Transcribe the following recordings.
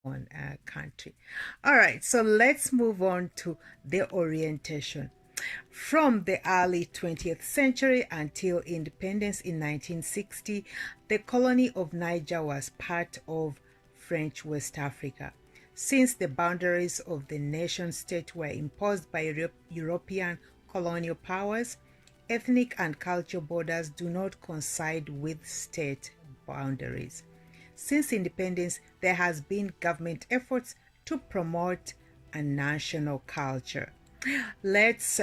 one country. All right, so let's move on to the orientation. From the early 20th century until independence in 1960, the colony of Niger was part of French West Africa. Since the boundaries of the nation-state were imposed by European colonial powers, ethnic and cultural borders do not coincide with state boundaries. Since independence, there has been government efforts to promote a national culture. Let's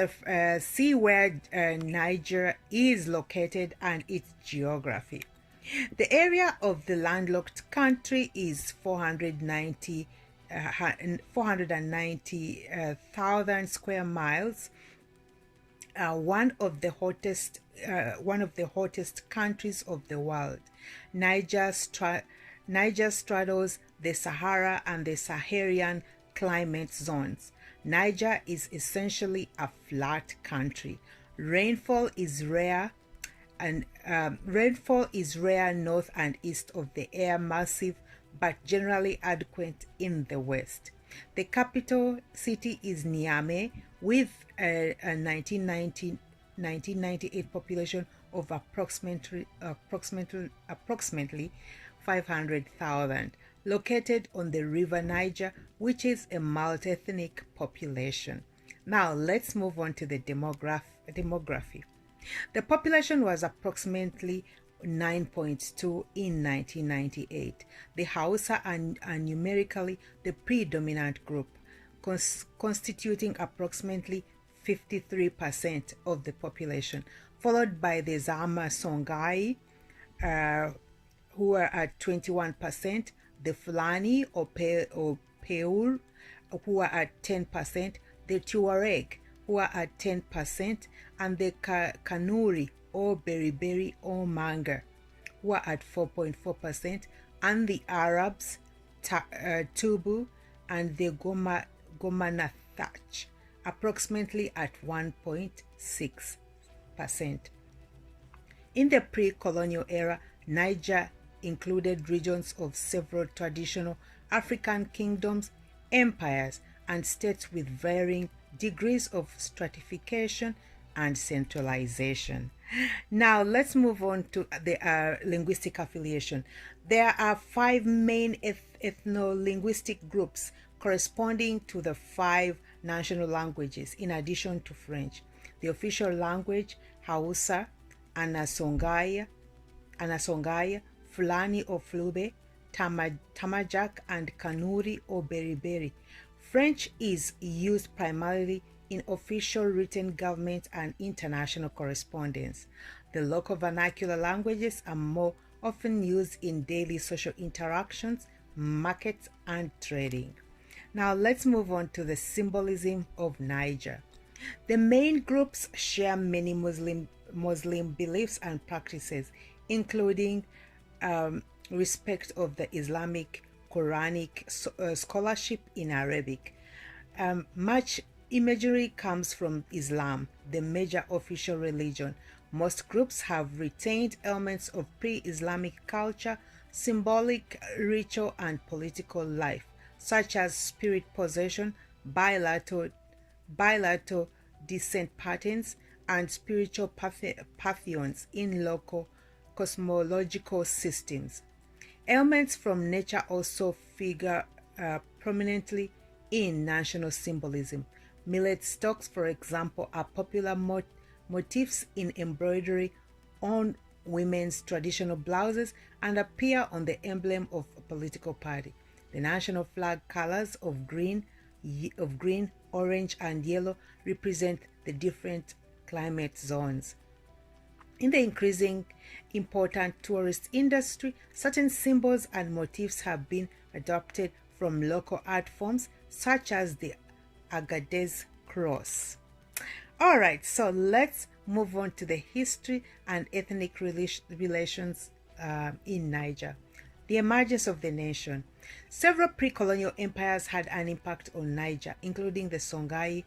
see where Niger is located and its geography. The area of the landlocked country is 490,000 square miles, one of the hottest countries of the world. Niger straddles the Sahara and the Saharan climate zones. Niger is essentially a flat country. Rainfall is rare north and east of the Air Massif, but generally adequate in the west. The capital city is Niamey, with a 1998 population of approximately 500,000, located on the river Niger, which is a multi-ethnic population. Now let's move on to the demography. The population was approximately 9.2 in 1998. The Hausa are numerically the predominant group, constituting approximately 53% of the population, followed by the Zama Songhai, who are at 21%, the Fulani or Peur, who are at 10%, the Tuareg, who are at 10%, and the Kanuri or Beriberi or Manga, who are at 4.4%, and the Arabs, Tubu, and the Gomanathach, approximately at 1.6%. In the pre-colonial era, Niger included regions of several traditional African kingdoms, empires, and states with varying degrees of stratification and centralization. Now, let's move on to the linguistic affiliation. There are five main ethno-linguistic groups corresponding to the five national languages, in addition to French. The official language, Hausa, Anasongaya, Fulani or Flube, Tamajak, and Kanuri or Beriberi. French is used primarily in official written government and international correspondence. The local vernacular languages are more often used in daily social interactions, markets, and trading. Now let's move on to the symbolism of Niger. The main groups share many Muslim beliefs and practices, including respect of the Islamic Quranic scholarship in Arabic. Much imagery comes from Islam, the major official religion. Most groups have retained elements of pre-Islamic culture, symbolic, ritual, and political life, such as spirit possession, bilateral descent patterns, and spiritual pantheons in local cosmological systems. Elements from nature also figure prominently in national symbolism. Millet stalks, for example, are popular motifs in embroidery on women's traditional blouses and appear on the emblem of a political party. The national flag colors of green, orange, and yellow represent the different climate zones. In the increasing important tourist industry, certain symbols and motifs have been adopted from local art forms, such as the Agadez cross. All right, so let's move on to the history and ethnic relations in Niger. The emergence of the nation. Several pre-colonial empires had an impact on Niger, including the Songhai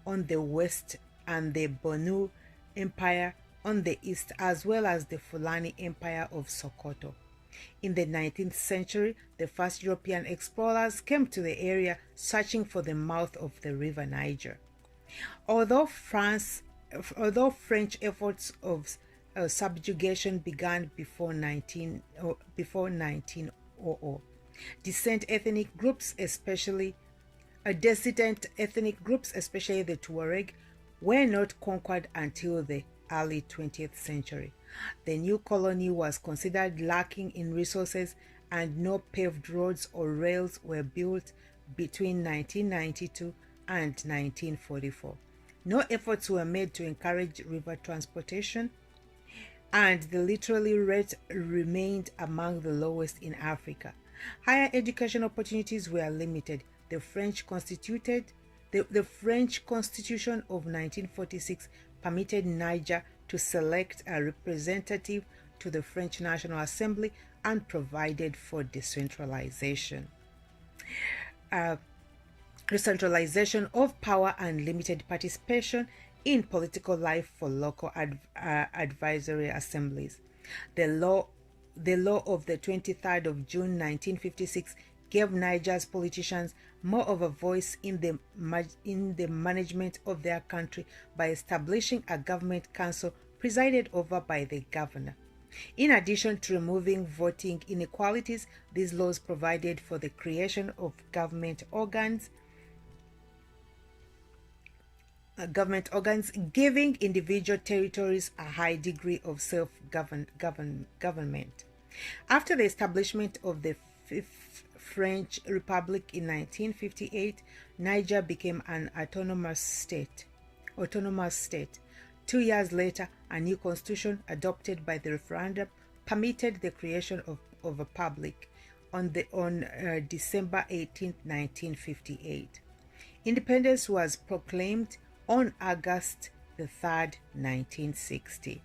on the west and the Bonu Empire on the east, as well as the Fulani Empire of Sokoto. In the 19th century, the first European explorers came to the area searching for the mouth of the river Niger. Although French efforts of subjugation began before 1900, dissident ethnic groups, especially the Tuareg, were not conquered until the early 20th century. The new colony was considered lacking in resources, and no paved roads or rails were built between 1992 and 1944. No efforts were made to encourage river transportation, and the literacy rate remained among the lowest in Africa. Higher education opportunities were limited. The French Constitution of 1946 permitted Niger to select a representative to the French National Assembly and provided for decentralization. Decentralization of power and limited participation in political life for local advisory assemblies. The law of the 23rd of June 1956 gave Niger's politicians more of a voice in the management of their country by establishing a government council presided over by the governor. In addition to removing voting inequalities, these laws provided for the creation of government organs, giving individual territories a high degree of self-government. After the establishment of the Fifth French Republic in 1958, Niger became an autonomous state. 2 years later, a new constitution adopted by the referendum permitted the creation of a republic on December 18, 1958. Independence was proclaimed on August the 3rd, 1960.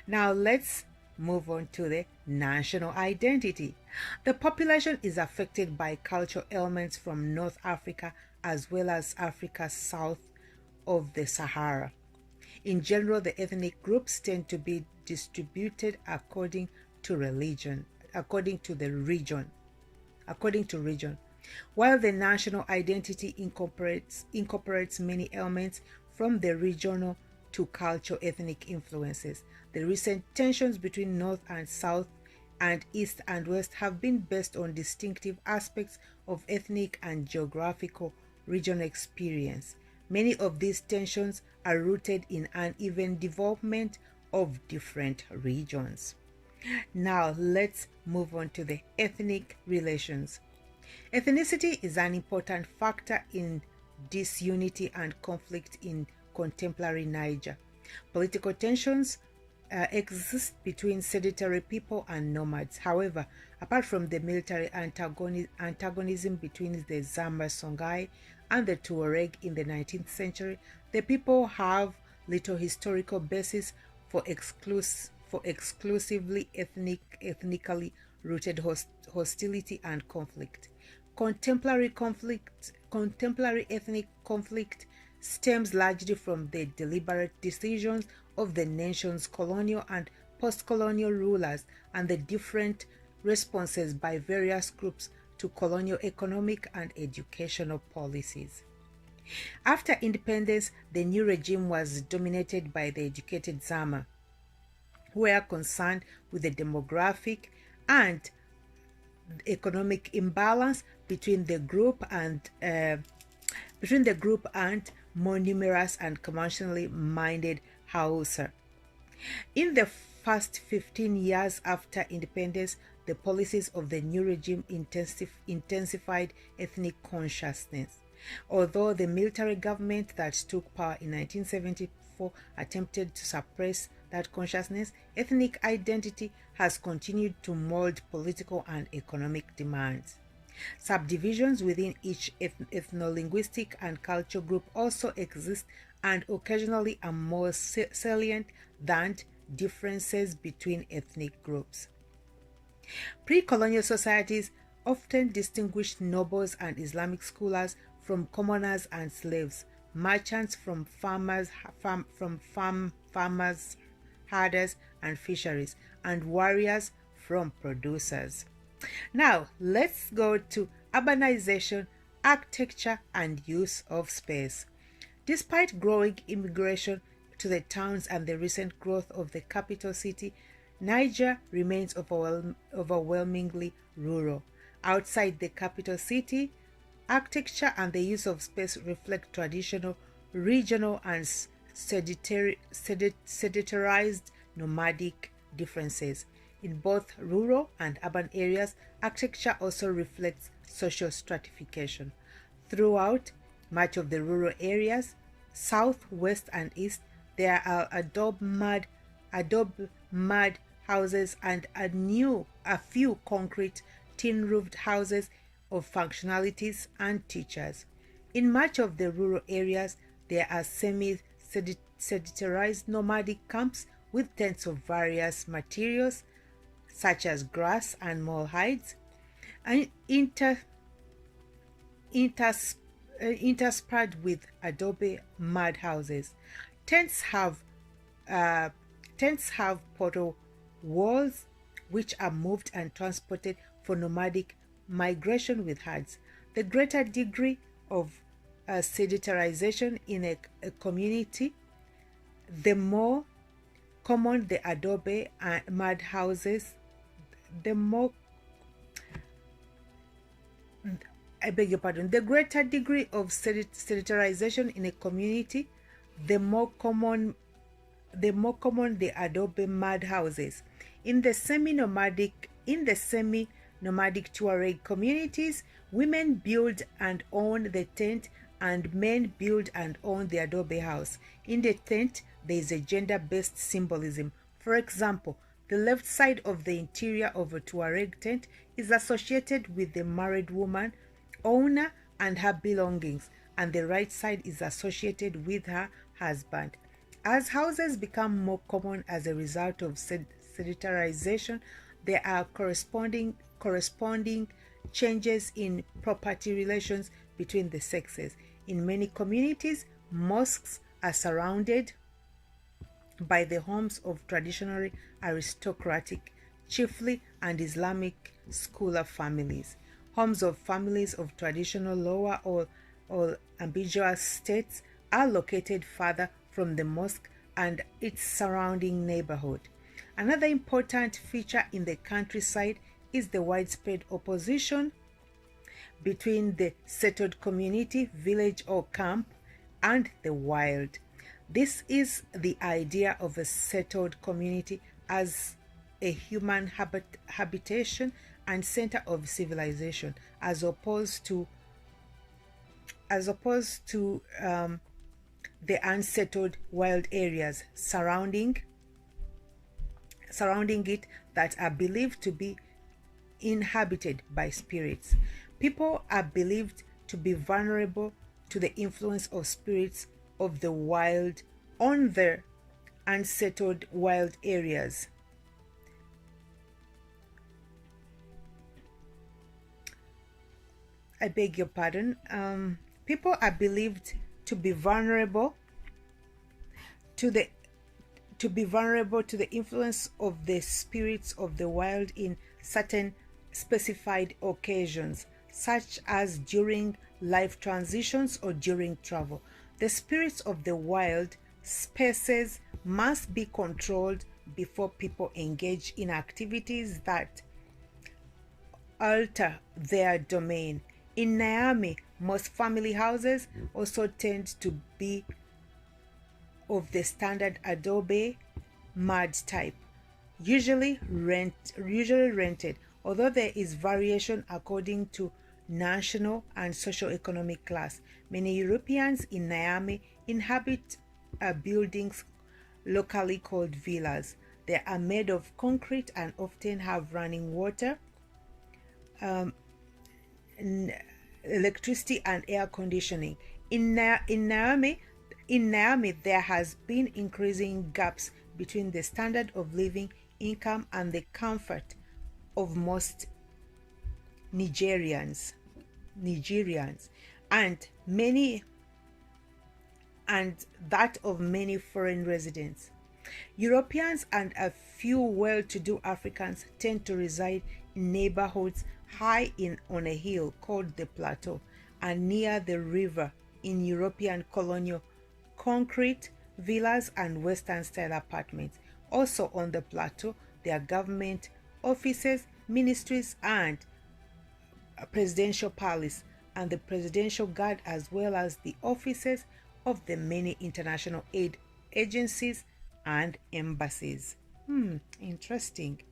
Now let's move on to the national identity. The population is affected by cultural elements from North Africa as well as Africa south of the Sahara. In general, the ethnic groups tend to be distributed according to region. While the national identity incorporates many elements from the regional to cultural ethnic influences, the recent tensions between North and South and East and West have been based on distinctive aspects of ethnic and geographical regional experience. Many of these tensions are rooted in uneven development of different regions. Now let's move on to the ethnic relations. Ethnicity is an important factor in disunity and conflict in contemporary Niger. Political tensions exist between sedentary people and nomads. However, apart from the military antagonism between the Zamba Songhai and the Tuareg in the 19th century, the people have little historical basis for exclusively ethnically rooted hostility and conflict. Contemporary ethnic conflict stems largely from the deliberate decisions of the nation's colonial and post-colonial rulers and the different responses by various groups to colonial economic and educational policies. After independence, the new regime was dominated by the educated Zama, who were concerned with the demographic and economic imbalance between the group and more numerous and commercially minded Hausa. In the first 15 years after independence, the policies of the new regime intensified ethnic consciousness. Although the military government that took power in 1974 attempted to suppress that consciousness, ethnic identity has continued to mold political and economic demands. Subdivisions within each ethno-linguistic and cultural group also exist and occasionally are more salient than differences between ethnic groups. Pre-colonial societies often distinguished nobles and Islamic scholars from commoners and slaves, merchants from farmers, herders and fisheries, and warriors from producers. Now, let's go to urbanization, architecture, and use of space. Despite growing immigration to the towns and the recent growth of the capital city, Niger remains overwhelmingly rural. Outside the capital city, architecture and the use of space reflect traditional, regional, and sedentarized nomadic differences. In both rural and urban areas, architecture also reflects social stratification. Throughout much of the rural areas, south, west, and east, there are adobe mud houses and a few concrete tin-roofed houses of functionalities and teachers. In much of the rural areas, there are semi-sedentarized nomadic camps with tents of various materials such as grass and mole hides, and interspread with adobe mud houses. Tents have uh, Tents have portal walls which are moved and transported for nomadic migration with herds. The greater degree of sedentarization in a community, the more common the adobe and mud houses, the more I beg your pardon, the greater degree of sedentarization in a community, the more common the adobe mud houses. In the semi-nomadic Tuareg communities, women build and own the tent and men build and own the adobe house. In the tent, there is a gender-based symbolism. For example, the left side of the interior of a Tuareg tent is associated with the married woman, owner, and her belongings, and the right side is associated with her husband. As houses become more common as a result of sedentarization, there are corresponding changes in property relations between the sexes. In many communities, mosques are surrounded by the homes of traditionally aristocratic, chiefly and Islamic scholar families. Homes of families of traditional lower or ambiguous states are located further from the mosque and its surrounding neighborhood. Another important feature in the countryside is the widespread opposition between the settled community, village, or camp and the wild. This is the idea of a settled community as a human habitation and center of civilization, as opposed to the unsettled wild areas surrounding it that are believed to be inhabited by spirits. People are believed to be vulnerable to the influence of spirits of the wild on the unsettled wild areas. I beg your pardon. People are believed to be vulnerable to the influence of the spirits of the wild in certain specified occasions, such as during life transitions or during travel. The spirits of the wild spaces must be controlled before people engage in activities that alter their domain. In Niamey, most family houses also tend to be of the standard adobe mud type, usually rented, although there is variation according to national and socio-economic class. Many Europeans in Niamey inhabit buildings locally called villas. They are made of concrete and often have running water, electricity, and air conditioning. In Niamey, there has been increasing gaps between the standard of living, income, and the comfort of most Nigerians, and that of many foreign residents. Europeans and a few well-to-do Africans tend to reside in neighborhoods high on a hill called the plateau and near the river in European colonial concrete villas and Western-style apartments. Also on the plateau, there are government offices, ministries, and a presidential palace and the presidential guard, as well as the offices of the many international aid agencies and embassies. Interesting.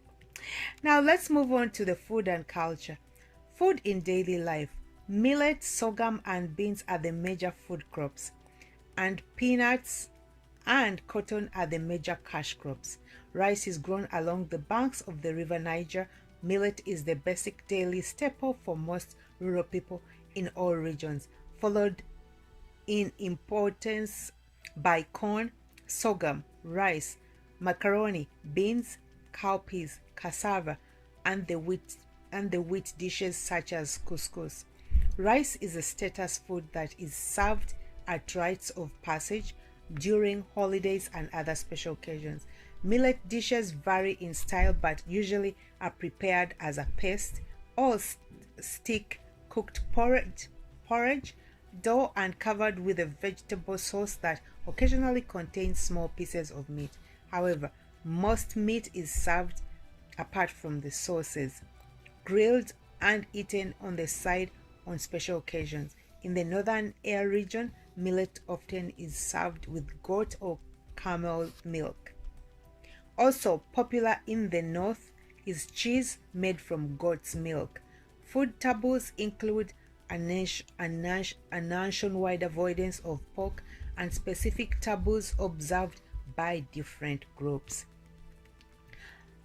Now let's move on to the food and culture. Food in daily life. Millet, sorghum, and beans are the major food crops, and peanuts and cotton are the major cash crops. Rice is grown along the banks of the river Niger. Millet is the basic daily staple for most rural people in all regions, followed in importance by corn, sorghum, rice, macaroni, beans, cowpeas, cassava, and the wheat dishes such as couscous. Rice is a status food that is served at rites of passage, during holidays and other special occasions. Millet dishes vary in style but usually are prepared as a paste or stick cooked porridge, dough, and covered with a vegetable sauce that occasionally contains small pieces of meat. However, most meat is served apart from the sauces, grilled and eaten on the side on special occasions. In the northern air region, millet often is served with goat or camel milk. Also popular in the north is cheese made from goat's milk. Food taboos include a nationwide avoidance of pork and specific taboos observed by different groups.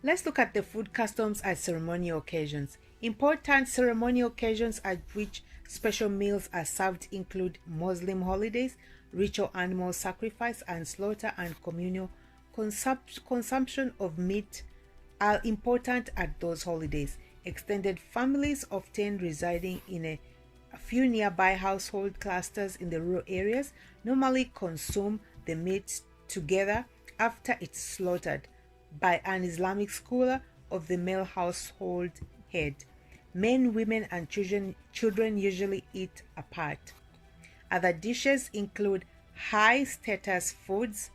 Let's look at the food customs at ceremonial occasions. Important ceremonial occasions at which special meals are served include Muslim holidays, ritual animal sacrifice and slaughter, and communal consumption of meat are important at those holidays. Extended families, often residing in a few nearby household clusters in the rural areas, normally consume the meat together after it's slaughtered by an Islamic scholar of the male household head. Men, women, and children usually eat apart. Other dishes include high-status foods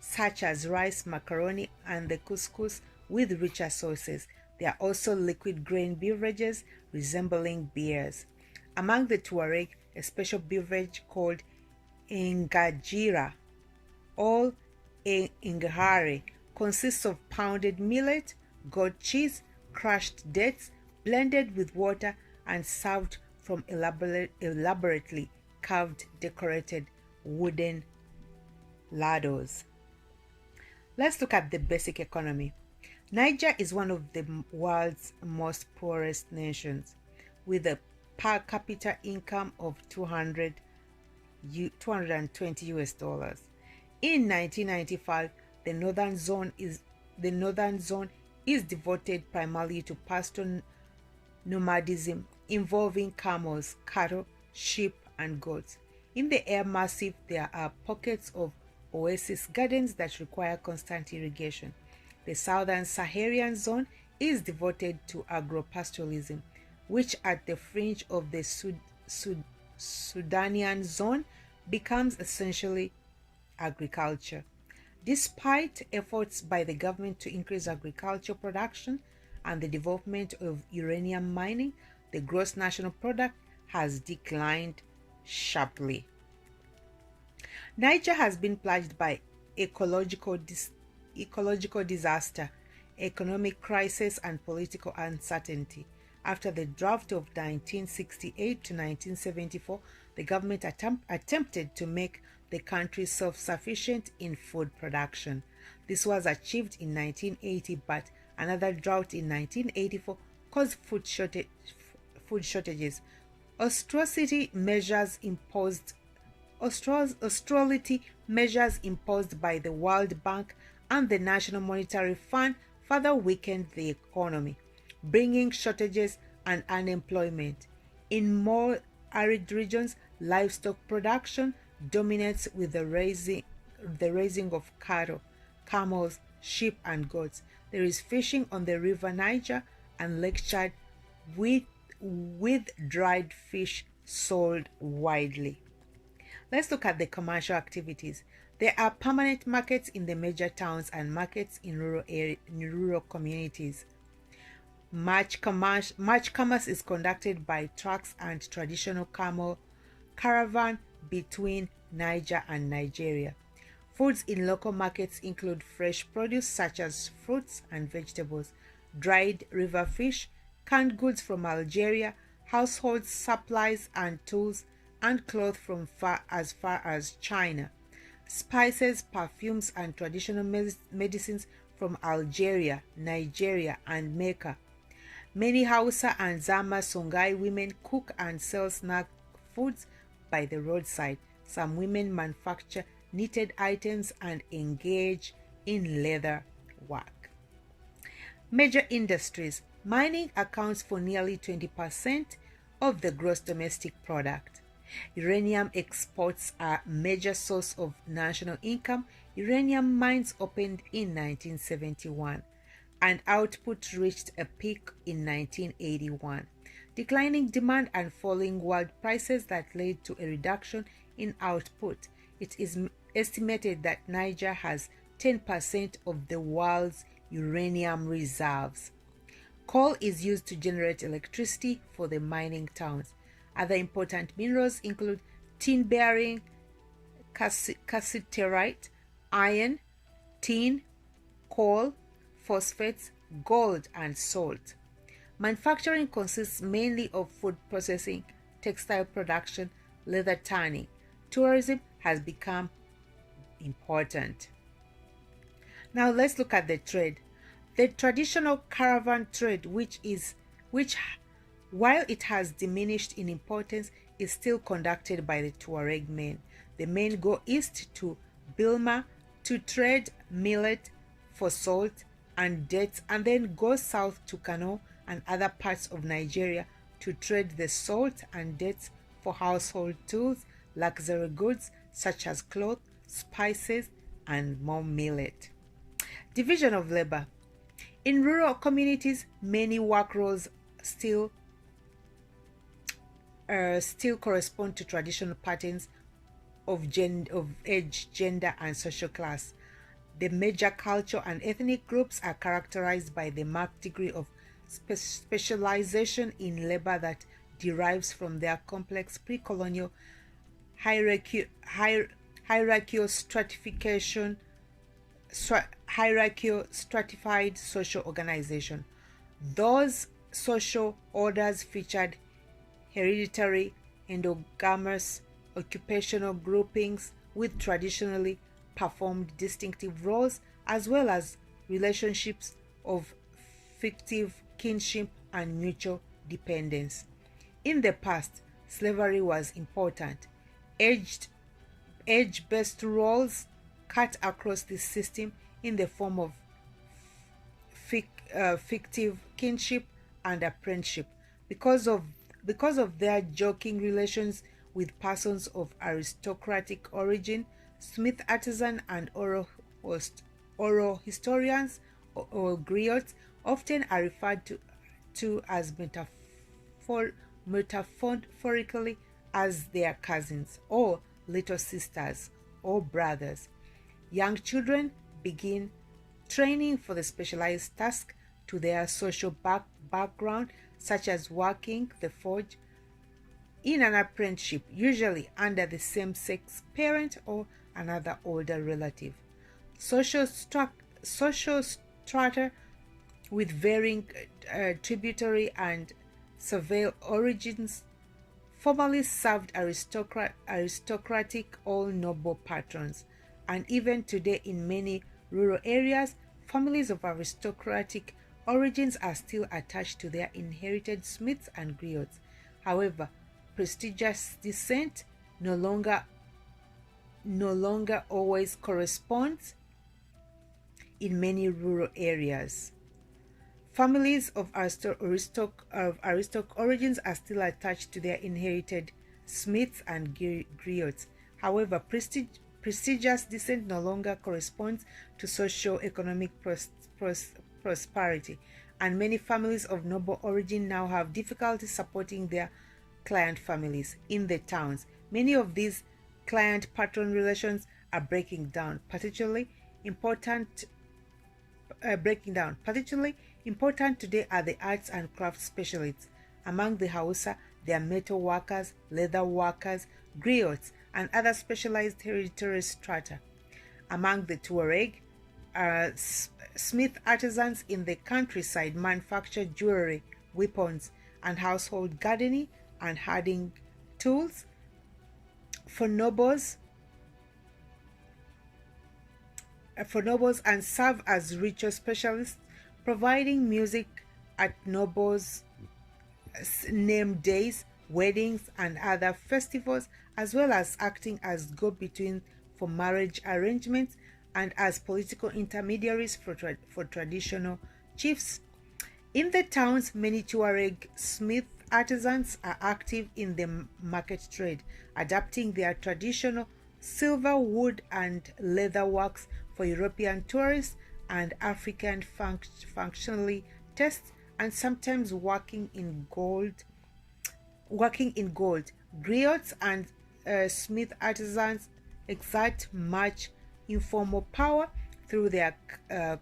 such as rice, macaroni, and the couscous with richer sauces. There are also liquid grain beverages resembling beers. Among the Tuareg, a special beverage called ingajira or ingahare consists of pounded millet, goat cheese, crushed dates, blended with water, and served from elaborately carved decorated wooden ladles. Let's look at the basic economy. Niger is one of the world's most poorest nations, with a per capita income of $220. In 1995, the northern zone is devoted primarily to pastoral nomadism involving camels, cattle, sheep, and goats. In the air massif, there are pockets of oasis gardens that require constant irrigation. The southern Saharian zone is devoted to agropastoralism, which at the fringe of the Sudanian zone becomes essentially agriculture. Despite efforts by the government to increase agricultural production and the development of uranium mining, the gross national product has declined sharply. Niger has been plagued by ecological disaster, economic crisis, and political uncertainty. After the draft of 1968 to 1974, the government attempted to make the country self-sufficient in food production. This was achieved in 1980, but another drought in 1984 caused food shortages. Austerity measures imposed by the World Bank and the National Monetary Fund further weakened the economy, bringing shortages and unemployment. In more arid regions, livestock production dominates with the raising of cattle. camels, sheep, and goats. There is fishing on the river Niger and Lake Chad with dried fish sold widely. Let's look at the commercial activities. There are permanent markets in the major towns and markets in rural communities. Much commerce is conducted by trucks and traditional camel caravan between Niger and Nigeria. Foods in local markets include fresh produce such as fruits and vegetables, dried river fish, canned goods from Algeria, household supplies and tools, and cloth from far as China, spices, perfumes, and traditional medicines from Algeria, Nigeria, and Mecca. Many Hausa and Zama Songhai women cook and sell snack foods by the roadside. Some women manufacture knitted items and engage in leather work. Major industries. Mining accounts for nearly 20% of the gross domestic product. Uranium exports are a major source of national income. Uranium mines opened in 1971 and output reached a peak in 1981. Declining demand and falling world prices that led to a reduction in output. It is estimated that Niger has 10% of the world's uranium reserves. Coal is used to generate electricity for the mining towns. Other important minerals include tin-bearing cassiterite, iron, tin, coal, phosphates, gold, and salt. Manufacturing consists mainly of food processing, textile production, leather tanning. Tourism has become important. Now let's look at the trade. The traditional caravan trade, which while it has diminished in importance, is still conducted by the Tuareg men. The men go east to Bilma to trade millet for salt and dates, and then go south to Kano and other parts of Nigeria to trade the salt and dates for household tools, luxury goods such as cloth, spices, and more millet. Division of labor. In rural communities, many work roles still correspond to traditional patterns of age, gender, and social class. The major cultural and ethnic groups are characterized by the marked degree of specialization in labor that derives from their complex pre-colonial hierarchical stratification, stratified social organization. Those social orders featured hereditary, endogamous, occupational groupings with traditionally performed distinctive roles, as well as relationships of fictive kinship and mutual dependence. In the past, slavery was important. Age-based roles cut across the system in the form of fictive kinship and apprenticeship. Because of their joking relations with persons of aristocratic origin, Smith artisan and oral historians or griots often are referred to as metaphorically as their cousins or little sisters or brothers. Young children begin training for the specialized task to their social background, such as working the forge in an apprenticeship, usually under the same-sex parent or another older relative. Social strata with varying tributary and servile origins formerly served aristocratic or noble patrons, and even today in many rural areas, families of aristocratic origins are still attached to their inherited smiths and griots. However, prestigious descent no longer always corresponds in many rural areas. Families of aristocratic origins are still attached to their inherited smiths and griots. However, prestigious descent no longer corresponds to socio-economic prosperity, and many families of noble origin now have difficulty supporting their client families in the towns. Many of these client-patron relations are breaking down. Particularly important today are the arts and crafts specialists. Among the Hausa, they are metal workers, leather workers, griots, and other specialized hereditary strata. Among the Tuareg, smith artisans in the countryside manufacture jewelry, weapons, and household gardening and herding tools. For nobles and serve as ritual specialists, providing music at nobles' name days, weddings, and other festivals, as well as acting as go-between for marriage arrangements and as political intermediaries for traditional chiefs. In the towns, many Tuareg smith artisans are active in the market trade, adapting their traditional silver, wood, and leather works for European tourists and African functionally tastes, and sometimes working in gold. Griots and smith artisans exert much informal power through their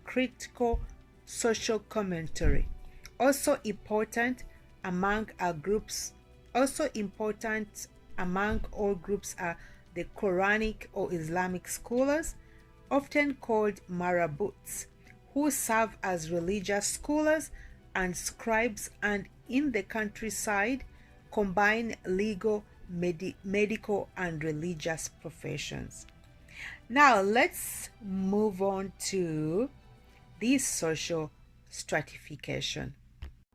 critical social commentary. Also important among all groups are the Quranic or Islamic scholars, often called marabouts, who serve as religious scholars and scribes, and in the countryside combine legal, medical, and religious professions. Now let's move on to this social stratification.